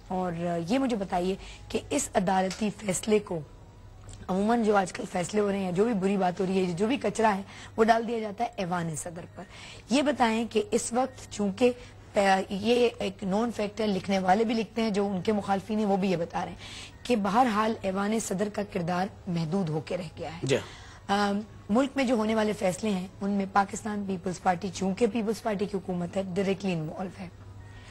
اور یہ مجھے بتائیے کہ اس عدالتی فیصلے کو عموماً جو آج کل فیصلے ہو رہے ہیں، جو بھی بری بات ہو رہی ہے، جو بھی کچرا ہے وہ ڈال دیا جاتا ہے ایوان صدر پر. یہ بتائیں کہ اس وقت چونکہ یہ ایک نون فیکٹ ہے، لکھنے والے بھی لکھتے ہیں، جو ان کے مخالفین ہیں وہ بھی یہ بتا رہے ہیں کہ بہرحال ایوان صدر کا کردار محدود ہو کے رہ گیا ہے. ملک میں جو ہونے والے فیصلے ہیں ان میں پاکستان پیپلز پارٹی، چونکہ پیپلز پارٹی کی حکومت ہے، ڈائریکٹلی انوالو ہے.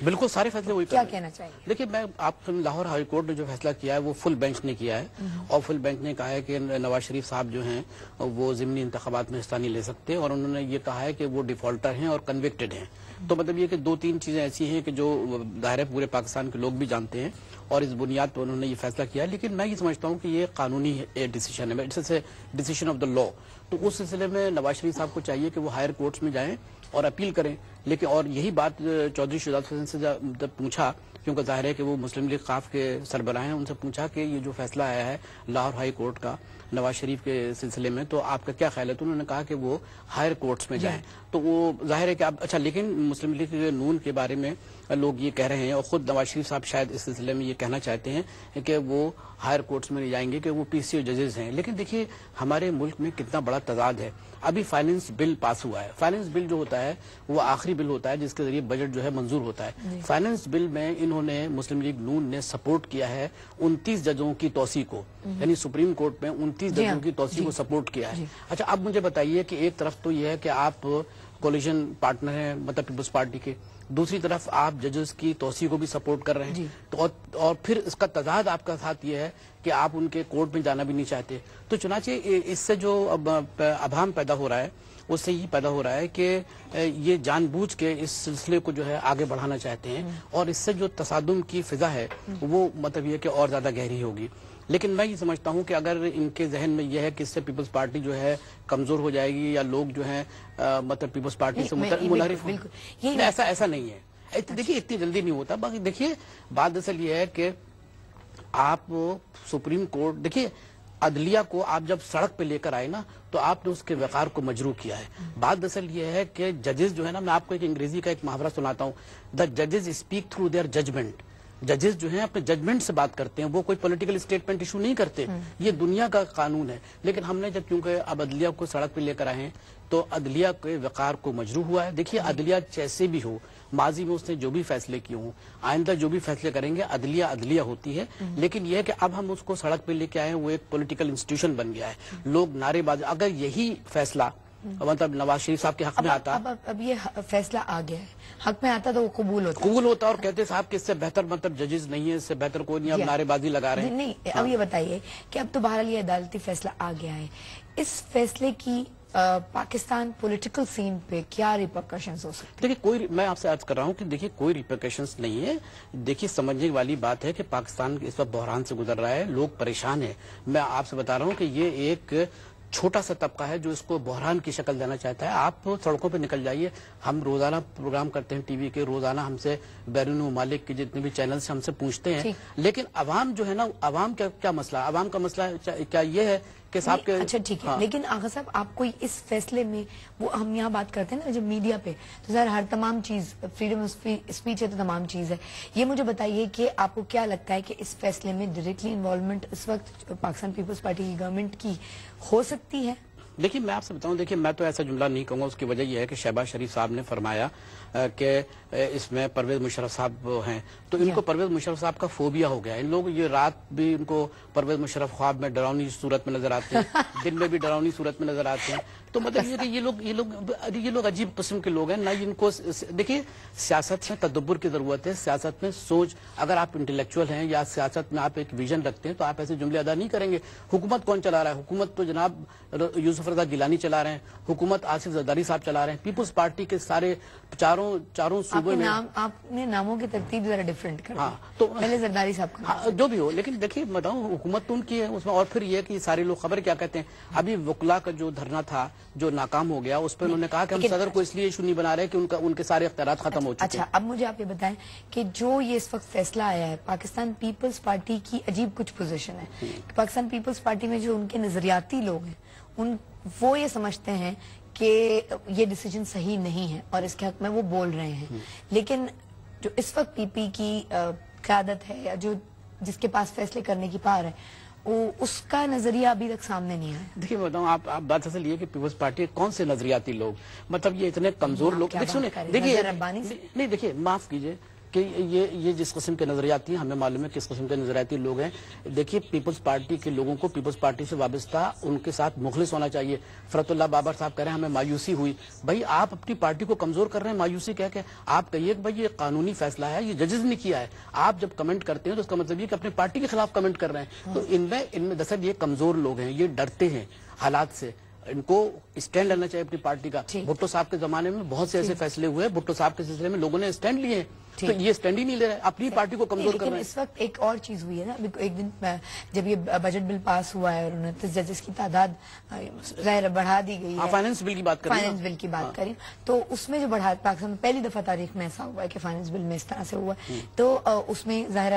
بالکل سارے فیصلے وہی کیا کہنا چاہیے؟ دیکھیے، میں آپ لاہور ہائی کورٹ نے جو فیصلہ کیا ہے وہ فل بینچ نے کیا ہے، اور فل بینچ نے کہا ہے کہ نواز شریف صاحب جو ہیں وہ ضمنی انتخابات میں حصہ نہیں لے سکتے، اور انہوں نے یہ کہا ہے کہ وہ ڈیفالٹر ہیں اور کنوکٹڈ ہیں. تو مطلب یہ کہ دو تین چیزیں ایسی ہیں کہ جو ظاہر ہے پورے پاکستان کے لوگ بھی جانتے ہیں، اور اس بنیاد پر انہوں نے یہ فیصلہ کیا ہے. لیکن میں یہ سمجھتا ہوں کہ یہ قانونی ڈیسیشن ہے، it's a decision of the law. تو اس سلسلے میں نواز شریف صاحب کو چاہیے کہ وہ ہائر کورٹس میں جائیں اور اپیل کریں. لیکن اور یہی بات چودھری شہزاد حسین سے جب پوچھا، کیونکہ ظاہر ہے کہ وہ مسلم لیگ قاف کے سربراہ ہیں، ان سے پوچھا کہ یہ جو فیصلہ آیا ہے لاہور ہائی کورٹ کا نواز شریف کے سلسلے میں، تو آپ کا کیا خیال ہے؟ تو انہوں نے کہا کہ وہ ہائر کورٹس میں جائیں. تو وہ ظاہر ہے کہ اچھا، لیکن مسلم لیگ نون کے بارے میں لوگ یہ کہہ رہے ہیں، اور خود نواز شریف صاحب شاید اس سلسلے میں یہ کہنا چاہتے ہیں کہ وہ ہائر کورٹس میں نہیں جائیں گے، کہ وہ پی سی او ججز ہیں. لیکن دیکھیے ہمارے ملک میں کتنا بڑا تضاد ہے. ابھی فائننس بل پاس ہوا ہے. فائننس بل جو ہوتا ہے وہ آخری بل ہوتا ہے جس کے ذریعے بجٹ جو ہے منظور ہوتا ہے. فائننس بل میں انہوں نے مسلم لیگ نون نے سپورٹ کیا ہے 29 ججوں کی توسیع کو، یعنی سپریم کورٹ میں 29 ججوں کی توسیع کو سپورٹ کیا ہے. اچھا، اب مجھے بتائیے کہ ایک طرف تو یہ ہے کہ آپ کولیشن پارٹنر ہیں مطلب پیپلز پارٹی کے، دوسری طرف آپ ججز کی توسیع کو بھی سپورٹ کر رہے ہیں، اور پھر اس کا تضاد آپ کا ساتھ یہ ہے کہ آپ ان کے کورٹ میں جانا بھی نہیں چاہتے. تو چنانچہ اس سے جو ابہام پیدا ہو رہا ہے اس سے یہ پیدا ہو رہا ہے کہ یہ جان بوجھ کے اس سلسلے کو جو ہے آگے بڑھانا چاہتے ہیں، اور اس سے جو تصادم کی فضا ہے وہ مطلب یہ کہ اور زیادہ گہری ہوگی. لیکن میں یہ سمجھتا ہوں کہ اگر ان کے ذہن میں یہ ہے کہ اس سے پیپلز پارٹی جو ہے کمزور ہو جائے گی، یا لوگ جو ہیں مطلب پیپلز پارٹی سے منحرف، ایسا نہیں ہے. دیکھیے اتنی جلدی نہیں ہوتا. باقی دیکھیے بات اصل یہ ہے کہ آپ سپریم کورٹ، دیکھیے عدلیہ کو آپ جب سڑک پہ لے کر آئے نا تو آپ نے اس کے وقار کو مجروح کیا ہے. بات اصل یہ ہے کہ ججز جو ہے نا، میں آپ کو ایک انگریزی کا ایک محاورہ سناتا ہوں، دا ججز اسپیک تھرو دیئر ججمنٹ. ججز جو ہیں اپنے ججمنٹ سے بات کرتے ہیں، وہ کوئی پولیٹیکل اسٹیٹمنٹ ایشو نہیں کرتے. یہ دنیا کا قانون ہے. لیکن ہم نے جب کیونکہ اب عدلیہ کو سڑک پہ لے کر آئے ہیں تو عدلیہ کے وقار کو مجروح ہوا ہے. دیکھیے عدلیہ جیسے بھی ہو، ماضی میں اس نے جو بھی فیصلے کیے ہوں، آئندہ جو بھی فیصلے کریں گے، عدلیہ ہوتی ہے. لیکن یہ ہے کہ اب ہم اس کو سڑک پہ لے کے آئے ہیں، وہ ایک پولیٹیکل انسٹیٹیوشن بن گیا ہے. لوگ نعرے بازی، اگر یہی فیصلہ مطلب نواز شریف صاحب کے حق میں آتا، اب یہ فیصلہ آ گیا ہے، حق میں آتا تو وہ قبول ہوتا اور کہتے صاحب کہ اس سے بہتر مطلب ججز نہیں ہے، اس سے بہتر کوئی نہیں، اب نعرے بازی لگا رہے ہیں. نہیں، اب یہ بتائیے کہ اب تو بہرحال یہ عدالتی فیصلہ آ گیا ہے، اس فیصلے کی پاکستان پولیٹیکل سین پہ کیا ریپرکشنز ہو سکتے ہیں؟ دیکھیے میں آپ سے عرض کر رہا ہوں کہ دیکھیے کوئی ریپرکشنز نہیں ہے. دیکھیے سمجھنے والی بات ہے کہ پاکستان اس وقت بحران سے گزر رہا ہے، لوگ پریشان ہیں. میں آپ سے بتا رہا ہوں کہ یہ ایک چھوٹا سا طبقہ ہے جو اس کو بحران کی شکل دینا چاہتا ہے. آپ سڑکوں پہ نکل جائیے، ہم روزانہ پروگرام کرتے ہیں ٹی وی کے، روزانہ ہم سے بیرون ممالک کے جتنے بھی چینلز ہم سے پوچھتے ہیں. لیکن عوام جو ہے نا، عوام کا کیا مسئلہ؟ عوام کا مسئلہ کیا یہ ہے کہ صاحب کے اچھا ٹھیک ہے، لیکن آغا صاحب آپ کو اس فیصلے میں، وہ ہم یہاں بات کرتے ہیں نا جب میڈیا پہ، تو ظاہر ہر تمام چیز فریڈم آف اسپیچ ہے تو تمام چیز ہے. یہ مجھے بتائیے کہ آپ کو کیا لگتا ہے کہ اس فیصلے میں ڈائریکٹلی انوالومنٹ اس وقت پاکستان پیپلز پارٹی کی گورنمنٹ کی ہو سکتی ہے؟ دیکھیے میں آپ سے بتاؤں، دیکھیے میں تو ایسا جملہ نہیں کہوں گا. اس کی وجہ یہ ہے کہ شہباز شریف صاحب نے فرمایا کہ اس میں پرویز مشرف صاحب ہیں، تو ان کو پرویز مشرف صاحب کا فوبیا ہو گیا. ان لوگ یہ رات بھی ان کو پرویز مشرف خواب میں ڈراؤنی صورت میں نظر آتے ہیں، دن میں بھی ڈراؤنی صورت میں نظر آتے ہیں. تو مطلب یہ کہ یہ لوگ عجیب قسم کے لوگ ہیں. نہ ان کو دیکھیے سیاست میں تدبر کی ضرورت ہے، سیاست میں سوچ. اگر آپ انٹلیکچوئل ہیں یا سیاست میں آپ ایک ویژن رکھتے ہیں تو آپ ایسے جملے ادا نہیں کریں گے. حکومت کون چلا رہا ہے؟ حکومت تو جناب یوسف رضا گیلانی چلا رہے ہیں، حکومت آصف زرداری صاحب چلا رہے ہیں. پیپلز پارٹی کے سارے چاروں صوبے میں آپ نے ناموں کی ترتیب ذرا ڈیفرنٹ کر دی. تو پہلے زرداری صاحب کا جو بھی ہو، لیکن دیکھیے بتاؤں حکومت تو ان کی ہے اس میں. اور پھر یہ کہ سارے لوگ خبر کیا کہتے ہیں، ابھی وکلا کا جو دھرنا تھا جو ناکام ہو گیا، اس پہ انہوں نے کہا کہ ہم صدر کو اس لیے ایشو نہیں بنا رہے کہ ان کے سارے اختیارات ختم ہو چکے. اچھا، اب مجھے آپ یہ بتائیں کہ جو یہ اس وقت فیصلہ آیا ہے، پاکستان پیپلز پارٹی کی عجیب کچھ پوزیشن ہے. پاکستان پیپلز پارٹی میں جو ان کے نظریاتی لوگ ہیں، وہ یہ سمجھتے ہیں کہ یہ ڈیسیجن صحیح نہیں ہے اور اس کے حق میں وہ بول رہے ہیں. لیکن جو اس وقت پی پی کی قیادت ہے یا جو جس کے پاس فیصلے کرنے کی پار ہے اس کا نظریہ ابھی تک سامنے نہیں آیا. دیکھیے میں بتاؤں آپ بات اصل یہ کہ پیپلز پارٹی کون سے نظریاتی لوگ, مطلب یہ اتنے کمزور لوگ, دیکھیے نہیں دیکھیے معاف کیجئے کہ یہ جس قسم کے نظریاتی ہیں, ہمیں معلوم ہے کس قسم کے نظریاتی لوگ ہیں. دیکھیے پیپلز پارٹی کے لوگوں کو پیپلز پارٹی سے وابستہ ان کے ساتھ مخلص ہونا چاہیے. فرت اللہ بابر صاحب کہہ رہے ہیں ہمیں مایوسی ہوئی. بھائی آپ اپنی پارٹی کو کمزور کر رہے ہیں مایوسی کہہ کے. آپ کہیے کہ بھائی یہ قانونی فیصلہ ہے, یہ ججز نے کیا ہے. آپ جب کمنٹ کرتے ہیں تو اس کا مطلب یہ کہ اپنی پارٹی کے خلاف کمنٹ کر رہے ہیں. تو ان میں دراصل یہ کمزور لوگ ہیں, یہ ڈرتے ہیں حالات سے. ان کو اسٹینڈ لینا چاہیے اپنی پارٹی کا. بھٹو صاحب کے زمانے میں بہت سے ایسے فیصلے ہوئے, بھٹو صاحب کے سلسلے میں لوگوں نے اسٹینڈ لیے ہیں, تو یہ اسٹینڈ ہی نہیں لے رہے, اپنی پارٹی کو کمزور کر رہے ہیں. اس وقت ایک اور چیز ہوئی ہے نا, ایک دن جب یہ بجٹ بل پاس ہوا ہے اور 29 ججز کی تعداد ظاہر بڑھا دی گئی ہے, فائنانس بل کی بات کریں, فائنانس بل کی بات کریں, تو اس میں جو بڑھا پاکستان میں پہلی دفعہ تاریخ میں ایسا ہوا ہے کہ فائنانس بل میں اس طرح سے ہوا ہے, تو اس میں ظاہر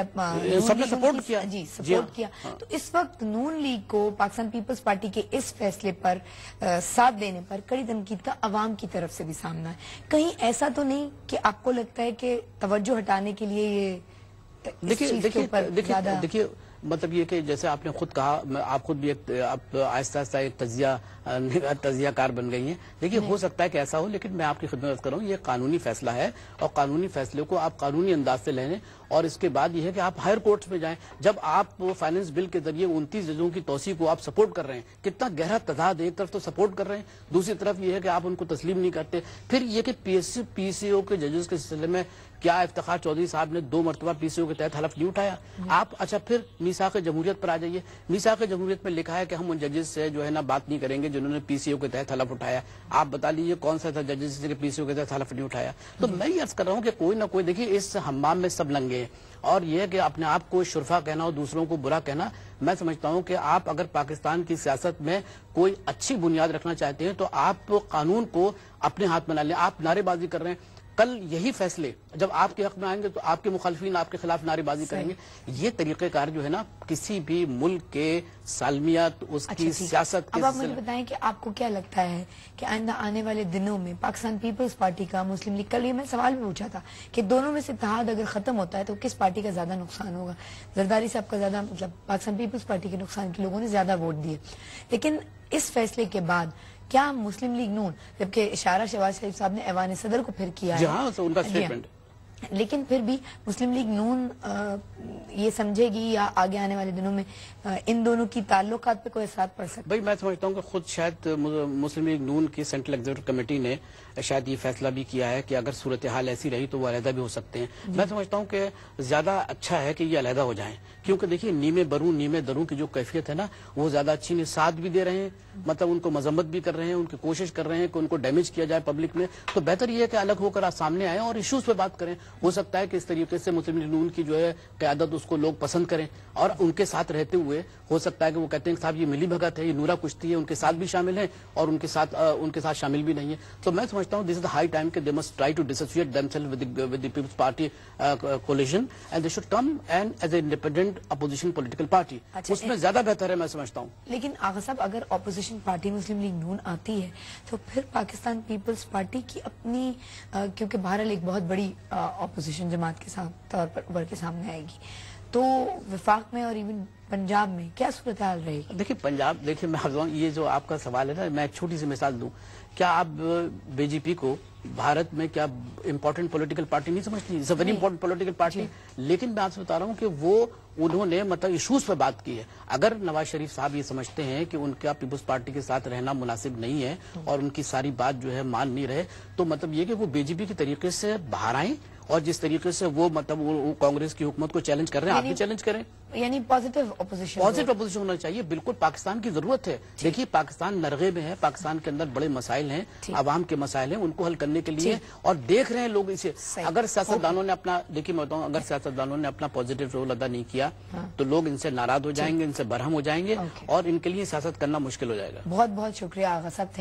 سب نے سپورٹ کیا. جی سپورٹ کیا. تو اس وقت نون لیگ کو پاکستان پیپلز پارٹی کے اس فیصلے پر ساتھ دینے پر کڑی تنقید کا عوام کی طرف سے بھی سامنا ہے. کہیں ایسا تو نہیں کہ آپ کو لگتا ہے کہ توجہ ہٹانے کے لیے یہ دیکھیے مطلب یہ کہ جیسے آپ نے خود کہا, آپ خود بھی آہستہ آہستہ ایک تجزیہ کار بن گئی ہیں. دیکھیے ہو سکتا ہے کہ ایسا ہو, لیکن میں آپ کی خدمت کر رہا ہوں یہ قانونی فیصلہ ہے اور قانونی فیصلے کو آپ قانونی انداز سے لیں. اور اس کے بعد یہ ہے کہ آپ ہائر کورٹس میں جائیں. جب آپ فائنانس بل کے ذریعے 29 ججوں کی توسیع کو آپ سپورٹ کر رہے ہیں, کتنا گہرا تضاد ہے. ایک طرف تو سپورٹ کر رہے ہیں, دوسری طرف یہ ہے کہ آپ ان کو تسلیم نہیں کرتے. پھر یہ کہ پی سی او کے ججز کے سلسلے میں کیا افتخار چودھری صاحب نے 2 مرتبہ پی سی او کے تحت حلف نہیں اٹھایا. آپ اچھا پھر میثاق جمہوریت پر آ جائیے. میثاق جمہوریت میں لکھا ہے کہ ہم ان ججز سے جو ہے نا بات نہیں کریں گے جنہوں نے پی سی او کے تحت حلف اٹھایا. آپ بتا لیجیے کون سا تھا ججز نے پی سی او کے تحت حلف نہیں اٹھایا. تو میں یہ عرض کر رہا ہوں کہ کوئی نہ کوئی, دیکھیے اس حمام میں سب لنگے ہیں, اور یہ کہ اپنے آپ کو شرفا کہنا اور دوسروں کو برا کہنا, میں سمجھتا ہوں کہ آپ اگر پاکستان کی سیاست میں کوئی اچھی بنیاد رکھنا چاہتے ہیں تو آپ قانون کو اپنے ہاتھ میں نہ لیں. آپ نعرے بازی کر رہے ہیں, کل یہی فیصلے جب آپ کے حق میں آئیں گے تو آپ کے مخالفین آپ کے خلاف نعرے بازی کریں گے. یہ طریقہ کار جو ہے نا کسی بھی ملک کے سالمیت, اس کی سیاست. اب آپ مجھے بتائیں کہ آپ کو کیا لگتا ہے کہ آئندہ آنے والے دنوں میں پاکستان پیپلز پارٹی کا, مسلم لیگ, کل یہ میں سوال بھی پوچھا تھا کہ دونوں میں سے اتحاد اگر ختم ہوتا ہے تو کس پارٹی کا زیادہ نقصان ہوگا؟ زرداری صاحب کا زیادہ, مطلب پاکستان پیپلز پارٹی کے نقصان کے لوگوں نے زیادہ ووٹ دیے. لیکن اس فیصلے کے بعد کیا مسلم لیگ نون, جبکہ اشارہ شہباز شریف صاحب نے ایوان صدر کو پھر کیا ہے, ان کا اسٹیٹمنٹ, لیکن پھر بھی مسلم لیگ نون یہ سمجھے گی یا آگے آنے والے دنوں میں ان دونوں کی تعلقات پہ کوئی اثرات پڑ سکتا ہے؟ بھائی میں سمجھتا ہوں کہ خود شاید مسلم لیگ نون کی سینٹرل ایگزیکٹو کمیٹی نے شاید یہ فیصلہ بھی کیا ہے کہ اگر صورتحال ایسی رہی تو وہ علیحدہ بھی ہو سکتے ہیں. میں سمجھتا ہوں کہ زیادہ اچھا ہے کہ یہ علیحدہ ہو جائیں, کیونکہ دیکھیے نیمے بروں نیمے دروں کی جو کیفیت ہے نا وہ زیادہ اچھی نہیں. ساتھ بھی دے رہے ہیں, مطلب ان کو مذمت بھی کر رہے ہیں, ان کی کوشش کر رہے ہیں کہ ان کو ڈیمیج کیا جائے پبلک میں. تو بہتر یہ ہے کہ الگ ہو کر آپ سامنے آئیں اور ایشوز پہ بات کریں. ہو سکتا ہے کہ اس طریقے سے مسلم لیگ نون کی جو ہے قیادت اس کو لوگ پسند کریں, اور ان کے ساتھ رہتے ہوئے ہو سکتا ہے کہ وہ کہتے ہیں کہ صاحب یہ ملی بھگت ہے, یہ نورا کشتی ہے, ان کے ساتھ بھی شامل ہیں اور ان کے ساتھ شامل بھی نہیں ہے. تو میں سمجھتا ہوں دس از دا ہائی ٹائم کہ they must try to dissociate them self with the Peoples Party coalition and they should come and as a independent opposition political party. اس میں زیادہ بہتر ہے میں سمجھتا ہوں. لیکن آغا صاحب اگر اپوزیشن پارٹی مسلم لیگ نون آتی ہے تو پھر پاکستان پیپلز پارٹی کی اپنی, کیونکہ بہرحال ایک بہت بڑی اپوزیشن جماعت کے طور پر ابھر کے سامنے آئے گی, تو وفاق میں اور ایون پنجاب میں کیا صورتحال رہے گی؟ دیکھیے پنجاب, دیکھیے میں یہ جو آپ کا سوال ہے نا, میں ایک چھوٹی سی مثال دوں. کیا آپ بی جے پی کو بھارت میں کیا امپورٹنٹ پولیٹیکل پارٹی نہیں سمجھتی؟ It's a very important political party. لیکن میں آپ سے بتا رہا ہوں کہ انہوں نے مطلب ایشوز پہ بات کی ہے. اگر نواز شریف صاحب یہ سمجھتے ہیں کہ ان کا پیپلز پارٹی کے ساتھ رہنا مناسب نہیں ہے اور ان کی ساری بات جو ہے مان نہیں رہے, تو مطلب یہ کہ وہ بی جے پی کے طریقے سے باہر آئیں, اور جس طریقے سے وہ مطلب وہ کانگریس کی حکومت کو چیلنج کر رہے ہیں آپ بھی چیلنج کریں. یعنی پازیٹیو اپوزیشن ہونا چاہیے. بالکل پاکستان کی ضرورت ہے. دیکھیے پاکستان نرغے میں ہے, پاکستان کے اندر بڑے مسائل ہیں, عوام کے مسائل ہیں, ان کو حل کرنے کے لیے, اور دیکھ رہے ہیں لوگ اسے. اگر سیاستدانوں نے اپنا, دیکھیے میں بتاؤں, اگر سیاستدانوں نے اپنا پازیٹیو رول ادا نہیں کیا تو لوگ ان سے ناراض ہو جائیں گے, ان سے برہم ہو جائیں گے, اور ان کے لیے سیاست کرنا مشکل ہو جائے گا. بہت بہت شکریہ آغا صاحب.